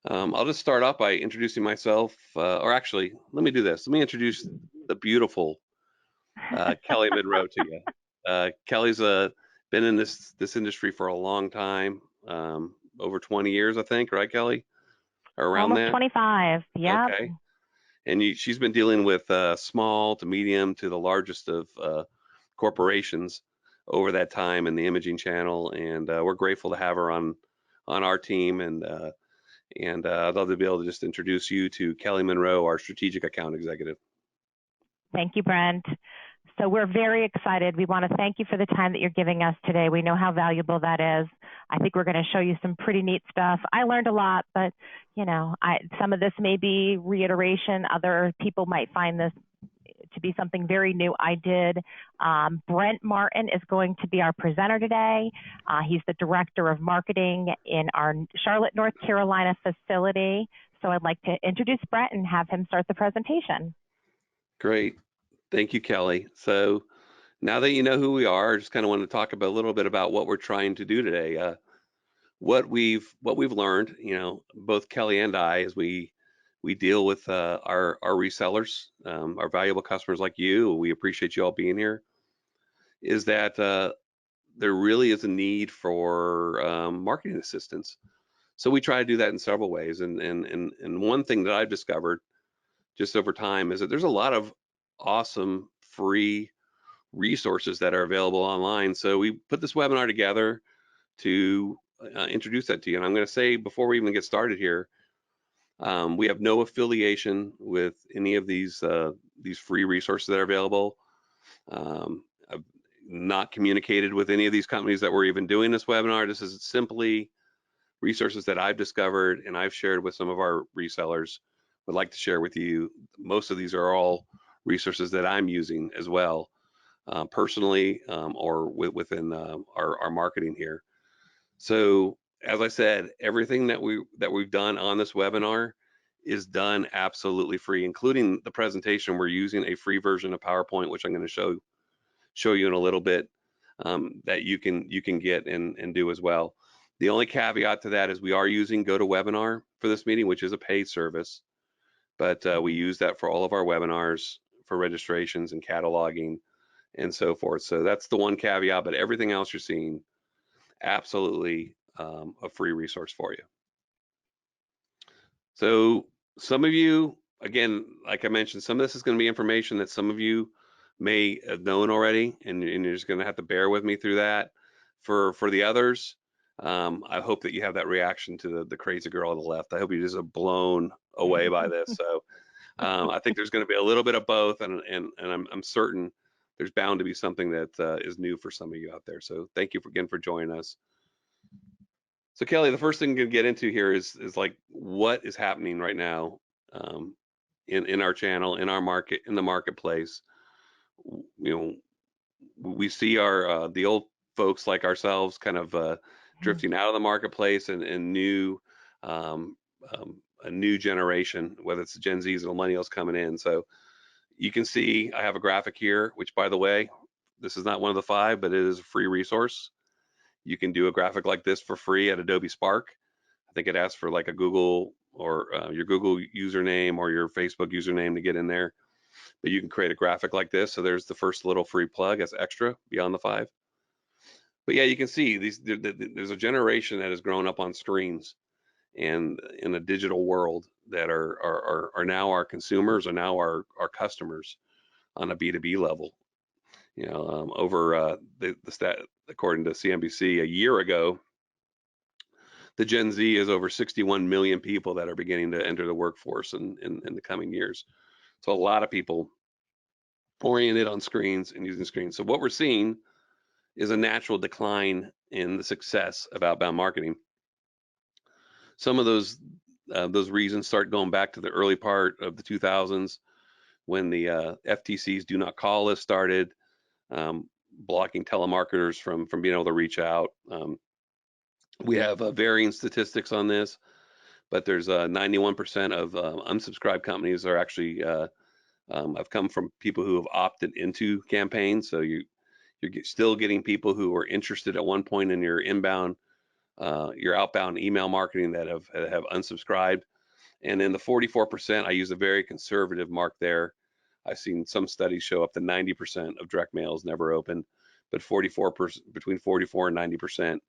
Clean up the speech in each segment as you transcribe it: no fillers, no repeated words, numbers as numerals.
I'll just start off by introducing myself, or actually, let me do this. Let me introduce the beautiful Kelly Munro to you. Kelly's been in this industry for a long time, over 20 years, I think, right, Kelly? Or around Almost that? 25. Yep. Okay. And she's been dealing with small to medium to the largest of corporations over that time in the imaging channel, and we're grateful to have her on our team. And I'd love to be able to just introduce you to Kelly Munro, our strategic account executive. Thank you, Brent. So we're very excited. We want to thank you for the time that you're giving us today. We know how valuable that is. I think we're going to show you some pretty neat stuff. I learned a lot, but some of this may be reiteration. Other people might find this to be something very new. I did. Brent Martin is going to be our presenter today. He's the Director of Marketing in our Charlotte, North Carolina facility. So I'd like to introduce Brent and have him start the presentation. Great. Thank you, Kelly. So now that you know who we are, I just kind of want to talk about a little bit about what we're trying to do today. What we've learned, both Kelly and I, as we deal with our resellers, our valuable customers like you. We appreciate you all being here. Is that there really is a need for marketing assistance. So we try to do that in several ways. And one thing that I've discovered just over time is that there's a lot of awesome free resources that are available online. So we put this webinar together to introduce that to you. And I'm going to say before we even get started here, we have no affiliation with any of these free resources that are available. I've not communicated with any of these companies that we're even doing this webinar. This is simply resources that I've discovered and I've shared with some of our resellers. Would like to share with you. Most of these are all resources that I'm using as well, personally, or within our marketing here. So as I said, everything that we've done on this webinar is done absolutely free, including the presentation. We're using a free version of PowerPoint, which I'm going to show you in a little bit, that you can get and do as well. The only caveat to that is we are using GoToWebinar for this meeting, which is a paid service, but we use that for all of our webinars, for registrations and cataloging and so forth. So that's the one caveat, but everything else you're seeing, absolutely a free resource for you. So some of you, again, like I mentioned, some of this is going to be information that some of you may have known already, and you're just going to have to bear with me through that. For the others, I hope that you have that reaction to the crazy girl on the left. I hope you just are blown away by this. So I think there's going to be a little bit of both, and I'm certain there's bound to be something that is new for some of you out there. So thank you again for joining us. So Kelly, the first thing to get into here is like what is happening right now in our channel, in our market, in the marketplace. We see our the old folks like ourselves kind of drifting out of the marketplace, and um, a new generation, whether it's the Gen Zs and millennials coming in. So you can see I have a graphic here, which, by the way, this is not one of the 5, but it is a free resource. You can do a graphic like this for free at Adobe Spark. I think it asks for like a Google or your Google username or your Facebook username to get in there. But you can create a graphic like this. So there's the first little free plug as extra beyond the 5. But yeah, you can see there's a generation that has grown up on screens and in a digital world that are now our consumers, are now our customers on a B2B level. Over the stat, according to CNBC, a year ago, the Gen Z is over 61 million people that are beginning to enter the workforce in the coming years. So a lot of people oriented on screens and using screens. So what we're seeing is a natural decline in the success of outbound marketing. Some of those reasons start going back to the early part of the 2000s when the FTC's Do Not Call list started, blocking telemarketers from being able to reach out. We have varying statistics on this, but there's 91% of unsubscribed companies are actually have come from people who have opted into campaigns. So you're still getting people who were interested at one point in your inbound your outbound email marketing that have unsubscribed. And in the 44%, I use a very conservative mark there. I've seen some studies show up to 90% of direct mail is never open, but 44%, between 44 and 90%,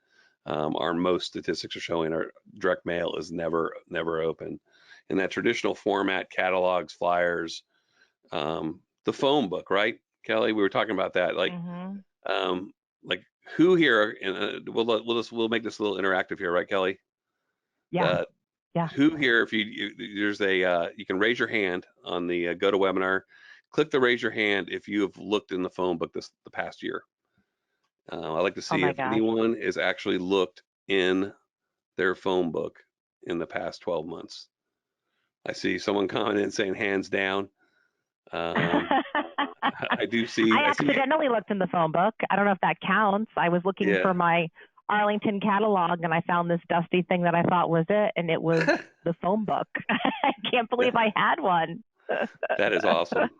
our most statistics are showing our direct mail is never open. In that traditional format, catalogs, flyers, the phone book, right, Kelly? We were talking about that. Um, like who here? And we'll make this a little interactive here, right, Kelly? Yeah. Uh, Yeah. who here? If there's a you can raise your hand on the GoToWebinar. Click the raise your hand if you have looked in the phone book the past year. I like to Oh see my if gosh. anyone has actually looked in their phone book in the past 12 months. I see someone commenting saying hands down. Um, I do see. I I see. accidentally looked in the phone book. I don't know if that counts. I was looking Yeah. for my Arlington catalog and I found this dusty thing that I thought was it, and it was the phone book. I can't believe I had one. That is awesome.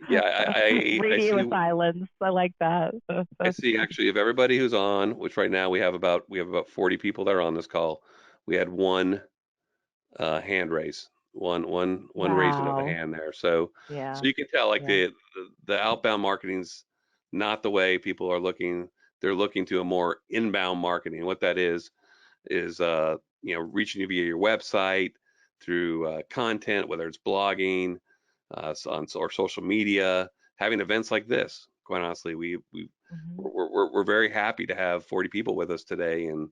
Yeah, Radio silence. I like that. I see actually of everybody who's on, which right now we have about 40 people that are on this call. We had one hand raise, one raising of the Wow. hand there. So Yeah. you can tell like Yeah. the outbound marketing's not the way people are looking. They're looking to a more inbound marketing. What that is reaching you via your website through content, whether it's blogging, or social media, having events like this. Quite honestly, Mm-hmm. we're very happy to have 40 people with us today, and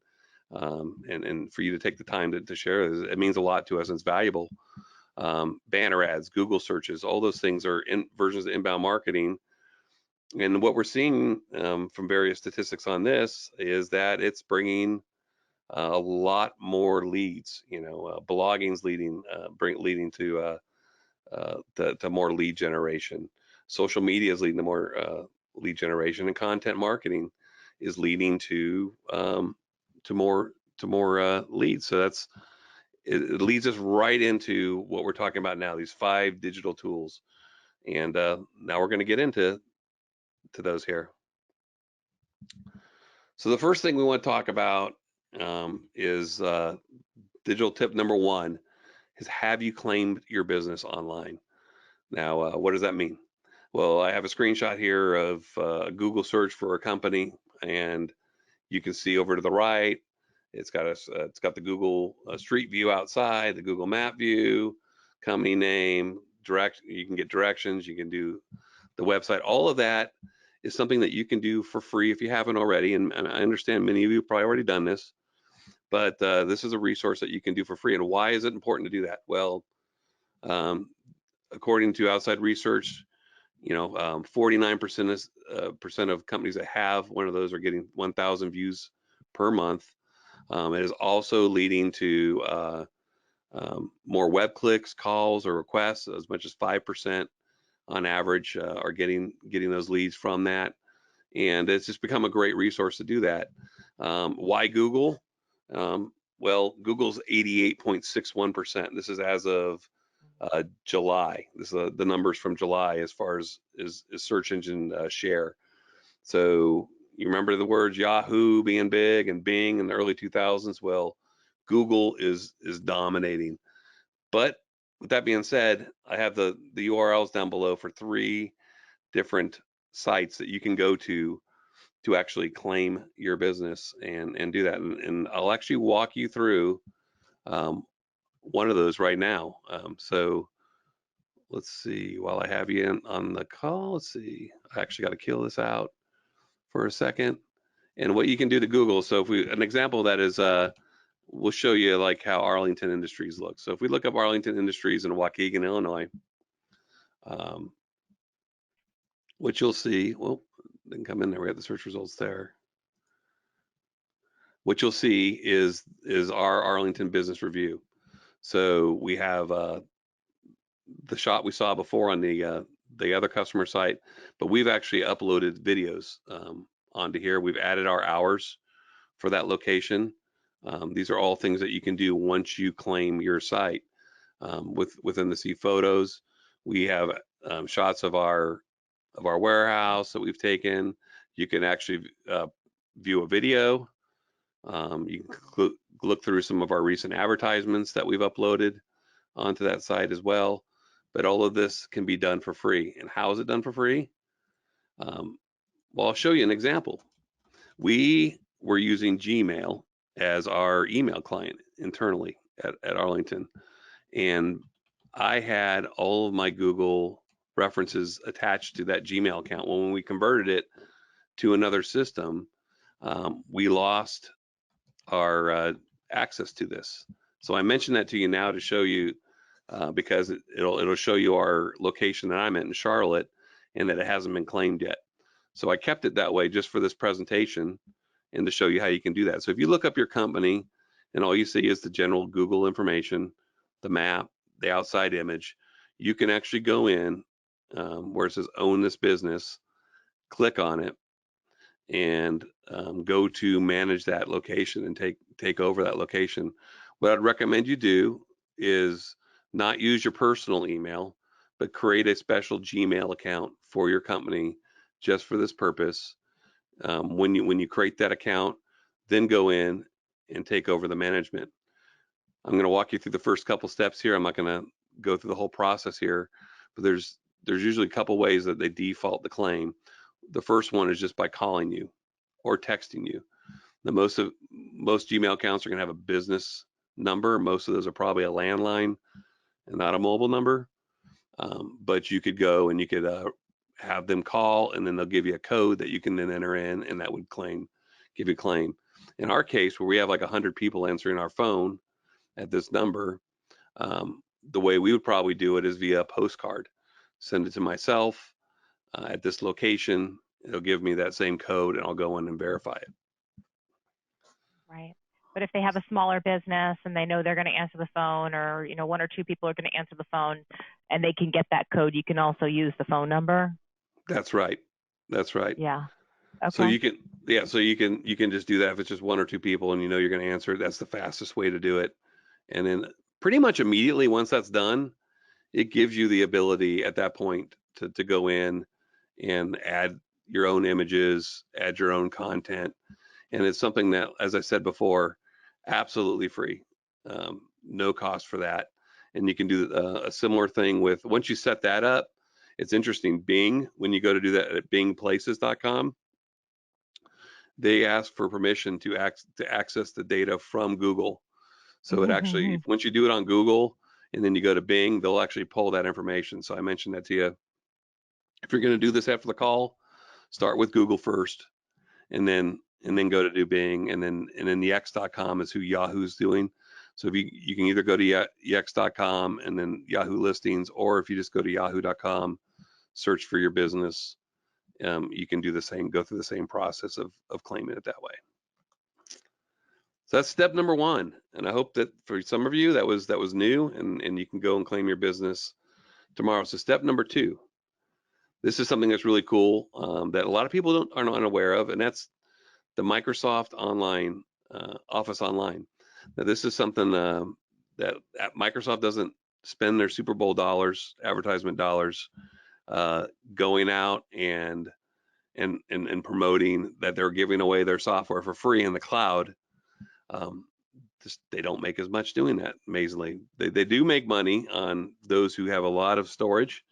for you to take the time to share this. It means a lot to us and it's valuable. Banner ads, Google searches, all those things are in versions of inbound marketing. And what we're seeing from various statistics on this is that it's bringing a lot more leads. Blogging's leading to more lead generation. Social media is leading to more lead generation, and content marketing is leading to more leads. So it leads us right into what we're talking about now. These 5 digital tools, and now we're going to get into those here. So the first thing we want to talk about is digital tip number 1 is, have you claimed your business online? Now, what does that mean? Well, I have a screenshot here of a Google search for a company, and you can see over to the right, it's got the Google Street View outside, the Google Map view, company name, you can get directions, you can do the website. All of that is something that you can do for free if you haven't already. And I understand many of you have probably already done this, but this is a resource that you can do for free. And why is it important to do that? Well, um, according to outside research, 49% of companies that have one of those are getting 1,000 views per month. It is also leading to more web clicks, calls, or requests. As much as 5% on average are getting those leads from that, and it's just become a great resource to do that. Why Google? Well, Google's 88.61%. This is as of July. This is the numbers from July as far as search engine share. So you remember the words Yahoo being big and Bing in the early 2000s? Well, Google is dominating. But with that being said, I have the URLs down below for 3 different sites that you can go to actually claim your business and do that. And I'll actually walk you through one of those right now. So let's see, while I have you on the call, let's see, I actually got to kill this out for a second. And what you can do to Google. So an example of that is, we'll show you like how Arlington Industries looks. So if we look up Arlington Industries in Waukegan, Illinois, what you'll see, well, didn't come in there. We have the search results there. What you'll see is our Arlington Business Review. So we have the shot we saw before on the other customer site, but we've actually uploaded videos onto here. We've added our hours for that location. These are all things that you can do once you claim your site. Within the See Photos, we have shots of our warehouse that we've taken. You can actually view a video. You can look through some of our recent advertisements that we've uploaded onto that site as well. But all of this can be done for free. And how is it done for free? Well, I'll show you an example. We were using Gmail as our email client internally at Arlington. And I had all of my Google references attached to that Gmail account. Well, when we converted it to another system, we lost our access to this. So I mentioned that to you now to show you because it'll show you our location that I'm at in Charlotte and that it hasn't been claimed yet. So I kept it that way just for this presentation and to show you how you can do that. So if you look up your company and all you see is the general Google information, the map, the outside image, you can actually go in where it says own this business, click on it, and go to manage that location and take over that location. What I'd recommend you do is not use your personal email, but create a special Gmail account for your company just for this purpose. When you create that account, then go in and take over the management. I'm going to walk you through the first couple steps here. I'm not going to go through the whole process here, but there's usually a couple ways that they default the claim. The first one is just by calling you or texting you. Most Gmail accounts are going to have a business number. Most of those are probably a landline and not a mobile number. But you could go and you could have them call, and then they'll give you a code that you can then enter in, and that would give you a claim. In our case, where we have like 100 people answering our phone at this number, the way we would probably do it is via a postcard. Send it to myself at this location. It'll give me that same code, and I'll go in and verify it. Right. But if they have a smaller business and they know they're going to answer the phone, or one or two people are going to answer the phone, and they can get that code, you can also use the phone number. That's right. That's right. Yeah. Okay. So you can just do that if it's just one or two people and you know you're going to answer it. That's the fastest way to do it. And then pretty much immediately once that's done, it gives you the ability at that point to go in and add your own images, add your own content. And it's something that, as I said before, absolutely free. No cost for that. And you can do a similar thing with, once you set that up, it's interesting. Bing, when you go to do that at bingplaces.com, they ask for permission to access the data from Google. So it actually, once you do it on Google and then you go to Bing, they'll actually pull that information. So I mentioned that to you. If you're going to do this after the call, start with Google first, and then go to do Bing, and then the X.com is who Yahoo's doing. So if you can either go to X.com and then Yahoo listings, or if you just go to Yahoo.com, search for your business, you can do the same, go through the same process of claiming it that way. So that's step number one, and I hope that for some of you that was new, and you can go and claim your business tomorrow. So step number two, this is something that's really cool that a lot of people are not unaware of, and that's the Microsoft Online Office Online. Now this is something that Microsoft doesn't spend their Super Bowl dollars, advertisement dollars, going out and promoting that they're giving away their software for free in the cloud. They don't make as much doing that, amazingly. They do make money on those who have a lot of storage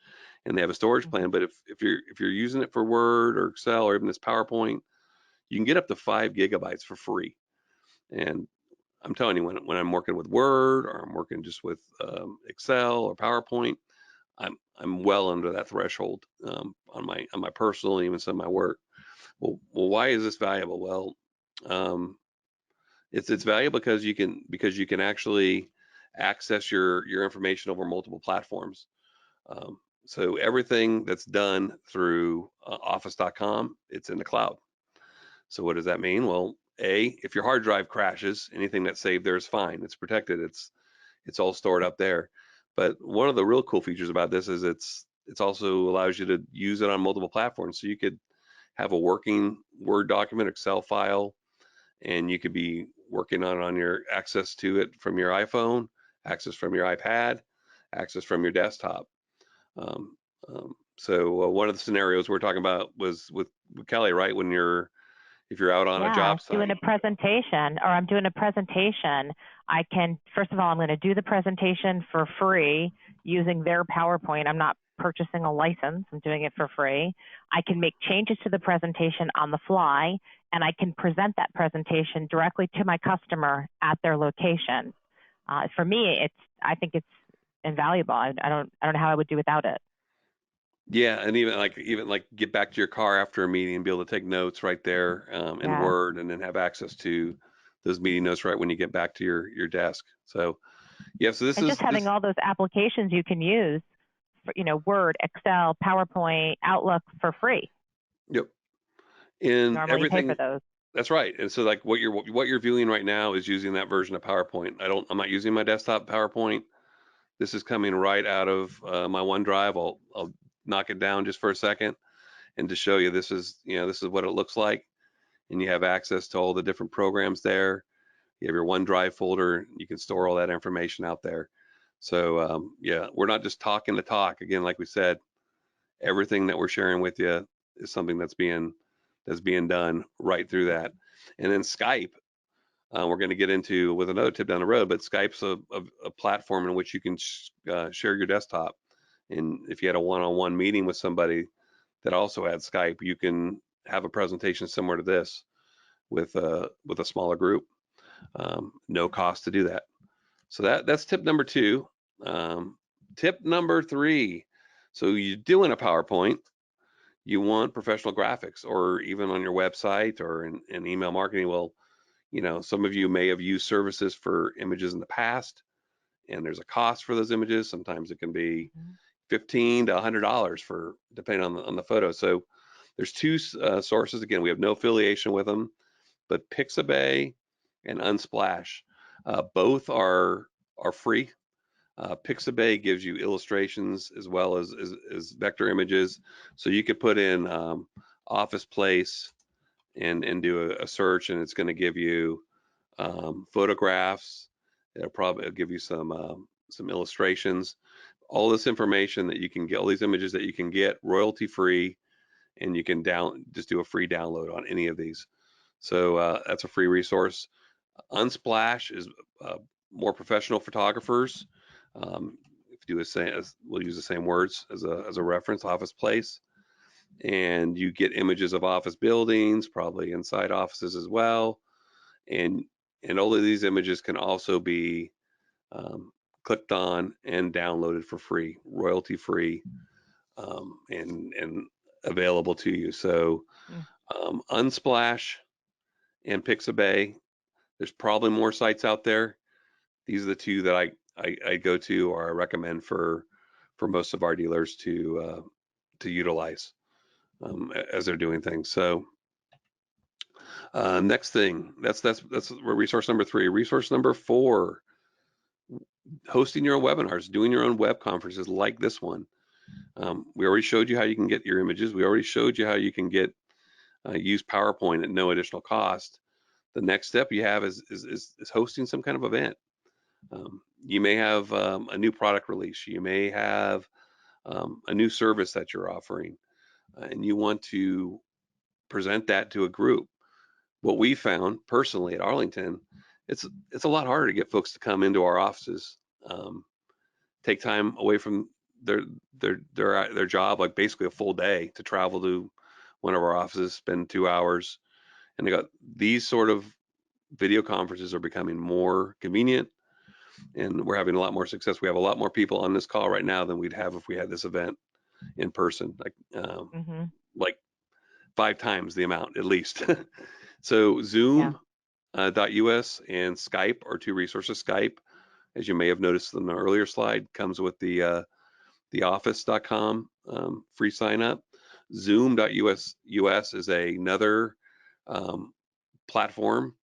and they have a storage plan, but if you're using it for Word or Excel or even this PowerPoint, you can get up to 5 gigabytes for free. And I'm telling you, when I'm working with Word or I'm working just with Excel or PowerPoint, I'm well under that threshold on my personal, even some of my work. Well, why is this valuable? Well, it's valuable because you can actually access your information over multiple platforms. So everything that's done through Office.com, it's in the cloud. So what does that mean? Well, if your hard drive crashes, anything that's saved there is fine. It's protected. It's all stored up there. But one of the real cool features about this is it's also allows you to use it on multiple platforms. So you could have a working Word document, Excel file, and you could be working on your access to it from your iPhone, access from your iPad, access from your desktop. So one of the scenarios we're talking about was with Kelly, right? When you're if you're out on a Yeah, job site. doing a presentation, or I'm doing a presentation, I can, first of all, I'm going to do the presentation for free using their PowerPoint. I'm not purchasing a license, I'm doing it for free. I can make changes to the presentation on the fly, and I can present that presentation directly to my customer at their location. For me, I think it's invaluable. I don't know how I would do without it. Yeah, and even like get back to your car after a meeting and be able to take notes right there in Yeah. Word, and then have access to those meeting notes right when you get back to your desk. So yeah, so And just having all those applications you can use, for, Word, Excel, PowerPoint, Outlook for free. Yep. In Normally you pay everything. for those. That's right. And so like what you're viewing right now is using that version of PowerPoint. I'm not using my desktop PowerPoint. This is coming right out of my OneDrive. I'll knock it down just for a second and to show you this is what it looks like. And you have access to all the different programs there. You have your OneDrive folder. You can store all that information out there. So yeah, we're not just talking to talk. Again, like we said, everything that we're sharing with you is something that's being done right through that. And then Skype, we're going to get into with another tip down the road, but Skype's a platform in which you can share your desktop. And if you had a one-on-one meeting with somebody that also had Skype, you can have a presentation similar to this with a smaller group. No cost to do that. So that's tip number 2. Tip number 3. So you're doing a PowerPoint, you want professional graphics, or even on your website or in email marketing. Well, some of you may have used services for images in the past, and there's a cost for those images. Sometimes it can be $15 to $100 for depending on the photo. So there's 2 sources. Again, we have no affiliation with them, but Pixabay and Unsplash, both are free. Pixabay gives you illustrations as well as vector images, so you could put in office place and do a search, and it's going to give you photographs. It'll give you some illustrations, all this information that you can get, all these images that you can get royalty free, and you can just do a free download on any of these. So that's a free resource. Unsplash is more professional photographers. If you do we'll use the same words as a reference, office place, and you get images of office buildings, probably inside offices as well, and all of these images can also be clicked on and downloaded for free, royalty free, and available to you. So Unsplash and Pixabay. There's probably more sites out there. These are the 2 that I go to or I recommend for most of our dealers to utilize as they're doing things. So next thing, that's resource number 3. Resource number 4, hosting your own webinars, doing your own web conferences like this one. We already showed you how you can get your images. We already showed you how you can get use PowerPoint at no additional cost. The next step you have is hosting some kind of event. You may have a new product release. You may have a new service that you're offering, and you want to present that to a group. What we found personally at Arlington, it's a lot harder to get folks to come into our offices, take time away from their job, like basically a full day, to travel to one of our offices, spend 2 hours, and they got these sort of video conferences are becoming more convenient, and we're having a lot more success. We have a lot more people on this call right now than we'd have if we had this event in person, like 5 times the amount at least. So Zoom.us and Skype are 2 resources. Skype, as you may have noticed in the earlier slide, comes with the office.com free sign up. Zoom.us is another platform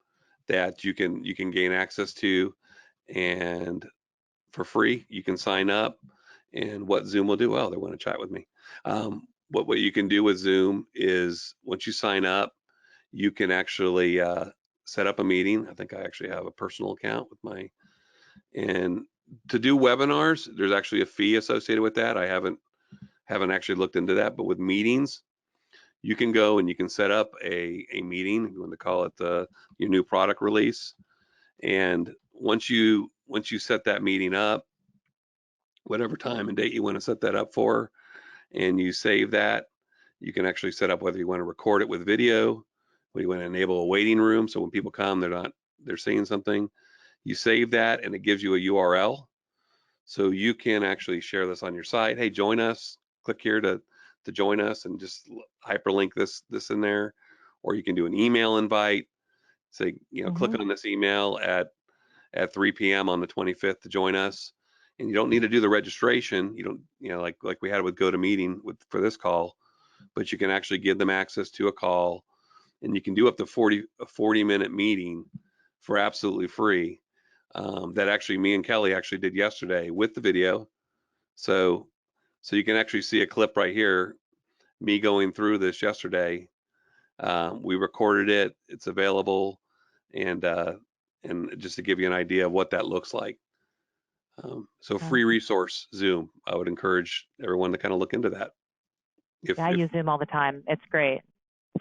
that you can gain access to, and for free you can sign up. And what Zoom will do, well, they want to chat with me. What you can do with Zoom is once you sign up, you can actually set up a meeting. I think I actually have a personal account with and to do webinars, there's actually a fee associated with that. I haven't actually looked into that, but with meetings, you can go and you can set up a meeting. You want to call it your new product release. And once you set that meeting up, whatever time and date you want to set that up for, and you save that, you can actually set up whether you want to record it with video, whether you want to enable a waiting room so when people come, they're seeing something. You save that and it gives you a URL. So you can actually share this on your site. Hey, join us. Click here to join us and just hyperlink this in there. Or you can do an email invite. Say, click on this email at 3 p.m. on the 25th to join us. And you don't need to do the registration. You don't, like we had with GoToMeeting for this call, but you can actually give them access to a call, and you can do up to a 40-minute meeting for absolutely free. That actually me and Kelly actually did yesterday with the video. So you can actually see a clip right here, me going through this yesterday. We recorded it. It's available, and just to give you an idea of what that looks like. So free resource, Zoom. I would encourage everyone to kind of look into that. I use Zoom all the time. It's great.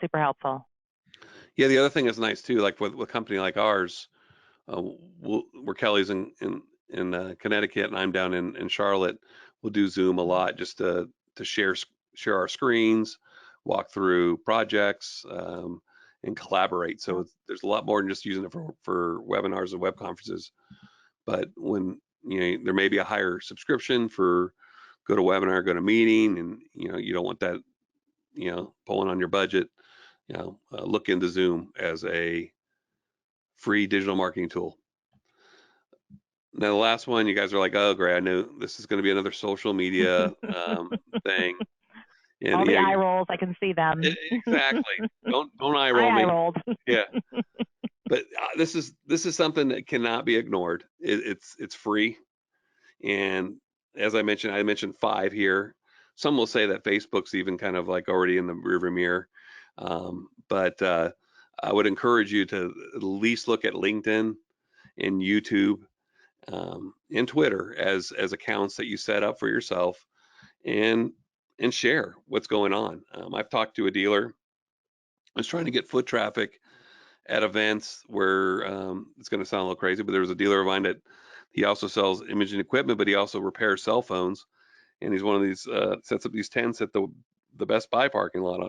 Super helpful. Yeah, the other thing is nice too, like with a company like ours, where Kelly's in Connecticut and I'm down in Charlotte, we'll do Zoom a lot just to share our screens, walk through projects, and collaborate. So there's a lot more than just using it for webinars and web conferences. But when there may be a higher subscription for GoToWebinar, GoToMeeting, and you don't want that pulling on your budget. Look into Zoom as a free digital marketing tool. Now, the last one, you guys are like, oh, great, I know this is going to be another social media thing. And, all the eye rolls, I can see them. Exactly. Don't eye roll me. I rolled. Yeah. But this is something that cannot be ignored. It's free, and as I mentioned 5 here. Some will say that Facebook's even kind of like already in the rearview mirror, but I would encourage you to at least look at LinkedIn and YouTube and Twitter as accounts that you set up for yourself, and share what's going on. I've talked to a dealer. I was trying to get foot traffic at events where it's going to sound a little crazy, but there was a dealer of mine that he also sells imaging equipment, but he also repairs cell phones. And he's one of these sets up these tents at the Best Buy parking lot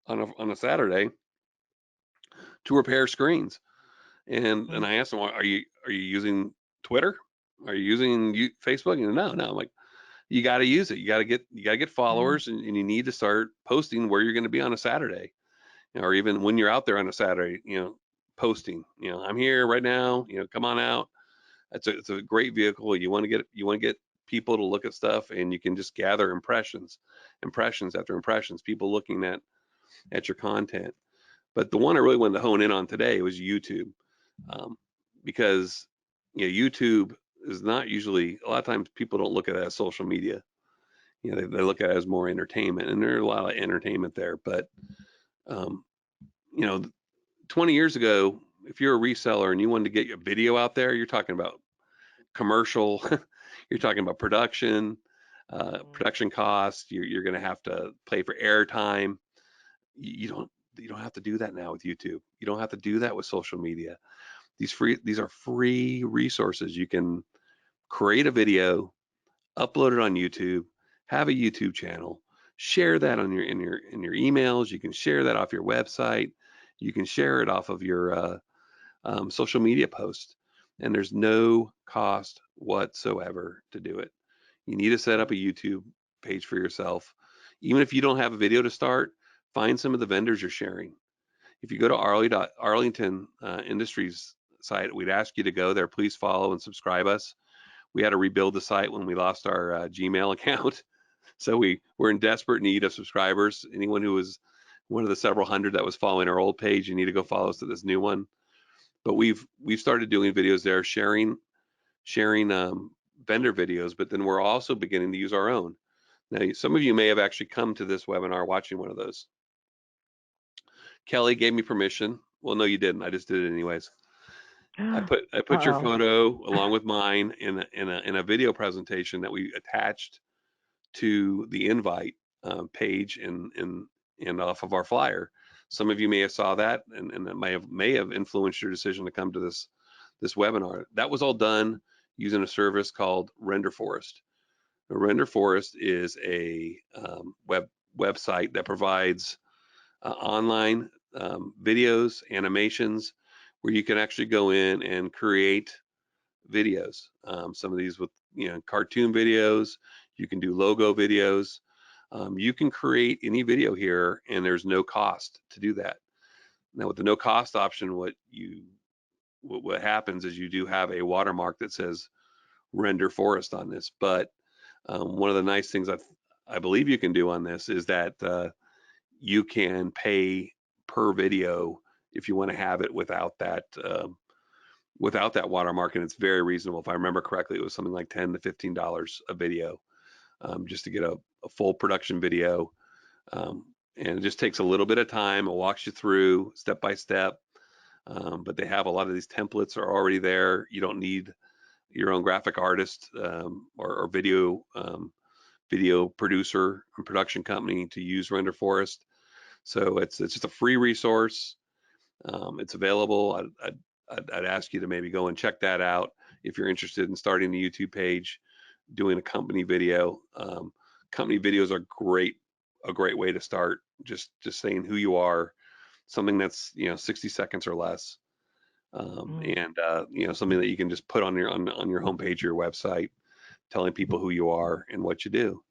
on a Saturday to repair screens. And I asked him, are you using Twitter? Are you using Facebook? And no. I'm like, you got to use it. You got to get followers, and you need to start posting where you're going to be on a Saturday, or even when you're out there on a Saturday, posting. I'm here right now. Come on out. It's a great vehicle. You want to get people to look at stuff, and you can just gather impressions after impressions, people looking at your content. But the one I really wanted to hone in on today was YouTube, because YouTube is not usually, a lot of times people don't look at it as social media. They look at it as more entertainment, and there's a lot of entertainment there. But 20 years ago, if you're a reseller and you wanted to get your video out there, you're talking about commercial, you're talking about production costs. You're going to have to pay for airtime. You don't have to do that now with YouTube. You don't have to do that with social media. These are free resources. You can create a video, upload it on YouTube, have a YouTube channel, share that in your emails. You can share that off your website. You can share it off of your social media post, and there's no cost whatsoever to do it. You need to set up a YouTube page for yourself. Even if you don't have a video to start, find some of the vendors you're sharing. If you go to Arlington Industries site, we'd ask you to go there. Please follow and subscribe us. We had to rebuild the site when we lost our Gmail account. So we're in desperate need of subscribers. Anyone who was one of the several hundred that was following our old page, you need to go follow us to this new one. But we've started doing videos there, sharing vendor videos, but then we're also beginning to use our own. Now, some of you may have actually come to this webinar watching one of those. Kelly gave me permission. Well, no, you didn't. I just did it anyways. I put your photo along with mine in a video presentation that we attached to the invite page in and off of our flyer. Some of you may have saw that, and that may have influenced your decision to come to this webinar. That was all done using a service called Render Forest. Now, Render Forest is a website that provides online videos, animations, where you can actually go in and create videos. Some of these with cartoon videos. You can do logo videos. You can create any video here, and there's no cost to do that. Now, with the no cost option, what happens is you do have a watermark that says Render Forest on this. But one of the nice things I believe you can do on this is that you can pay per video if you want to have it without that watermark, and it's very reasonable. If I remember correctly, it was something like $10 to $15 a video, just to get a full production video. And it just takes a little bit of time. It walks you through step by step. But they have a lot of these templates are already there. You don't need your own graphic artist or video producer and production company to use Render Forest. So it's just a free resource. It's available. I'd ask you to maybe go and check that out if you're interested in starting the YouTube page, doing a company video. Company videos are a great way to start. Just saying who you are, something that's 60 seconds or less, and something that you can just put on your homepage or your website, telling people who you are and what you do.